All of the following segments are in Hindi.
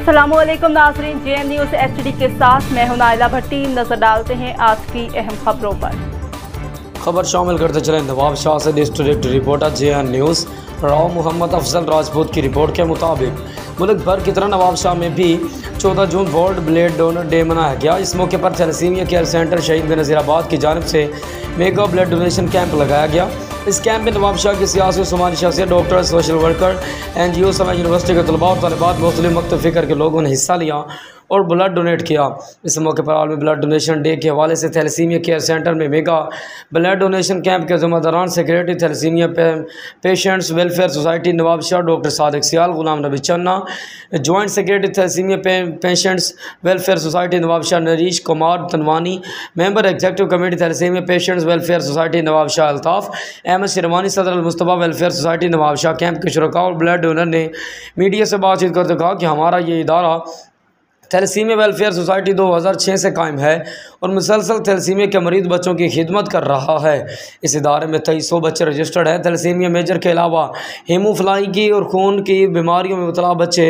अस्सलामुअलैकुम नाज़रीन, JN न्यूज़ HD के साथ मैं हूं नाइला भट्टी। नजर डालते हैं आज की अहम खबरों पर। खबर शामिल करते चले नवाब शाह से district director reporter JN news Rao Mohammad Afzal Rajput की रिपोर्ट के मुताबिक मुल्क भर की तरह नवाब शाह में भी 14 June world blood donor day मनाया गया। इस मौके पर थैलेसीमिया केयर सेंटर शहीद बेनज़ीराबाद की जानिब से मेगा ब्लड डोनेशन कैंप लगाया गया। इस कैंप में नवाब शाह की सियासी समाजी शख्सियत, डॉक्टर, सोशल वर्कर, NGO समेत यूनिवर्सिटी के तलबा और तलबात मुख्तलिफ मकतब फ़िक्र के लोगों ने हिस्सा लिया और ब्लड डोनेट किया। इस मौके पर आलमी ब्लड डोनेशन डे के हवाले से थैलेसीमिया केयर सेंटर में मेगा ब्लड डोनेशन कैंप के ज़िम्मेदारान secretary thalassemia patients welfare society Nawab Shah doctor Sadiq Sial, Ghulam Nabi Channa, joint secretary thalassemia patients welfare society Nawab Shah Naresh Kumar Tanwani, member executive committee thalassemia patients welfare society Nawab Shah Altaf Ahmed Shirwani, सदर Al-Mustafa welfare society Nawab Shah camp के शुरका और ब्लड डोनर ने मीडिया से बातचीत करते कहा कि हमारा ये इदारा थैलेसीमिया वेलफेयर सोसाइटी 2006 से कायम है और मुसलसल थैलेसीमिया के मरीज बच्चों की खिदमत कर रहा है। इस इदारे में 2300 बच्चे रजिस्टर्ड हैं। थैलेसीमिया मेजर के अलावा हेमोफ्लाई और खून की बीमारियों में मुबतला बच्चे,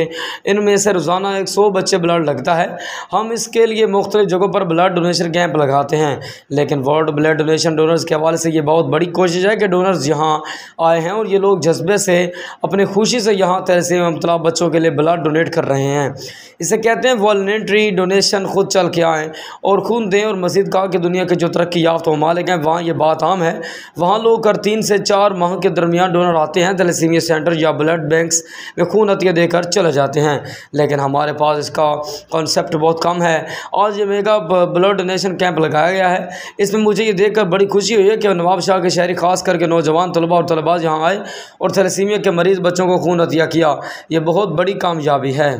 इनमें से रोज़ाना 100 बच्चे ब्लड लगता है। हम इसके लिए मुख्तलिफ जगहों पर ब्लड डोनेशन कैंप लगाते हैं, लेकिन वर्ल्ड ब्लड डोनेशन डोनर्स के हवाले से ये बहुत बड़ी कोशिश है कि डोनर्स यहाँ आए हैं और ये लोग जज्बे से अपनी खुशी से यहाँ थैलेसीमिया में मुबतला बच्चों के लिए ब्लड डोनेट कर रहे हैं। इसे कहते हैं वॉलंटरी डोनेशन। खुद चल के आएँ और खून दें। और मज़ीद कहा कि दुनिया के जो तरक्की याफ्ता ममालिक हैं वहाँ ये बात आम है, वहाँ लोग कर 3 से 4 माह के दरमियान डोनर आते हैं थैलेसीमिया सेंटर या ब्लड बैंक्स में खून अतिया देकर चले जाते हैं, लेकिन हमारे पास इसका कॉन्सेप्ट बहुत कम है। आज ये मेगा ब्लड डोनेशन कैंप लगाया गया है। इसमें मुझे ये देखकर बड़ी खुशी हुई है कि नवाब शाह के शहरी खास करके नौजवान तलबा और तलबात यहाँ आए और थैलेसीमिया के मरीज़ बच्चों को खून अतिया किया। ये बहुत बड़ी कामयाबी है।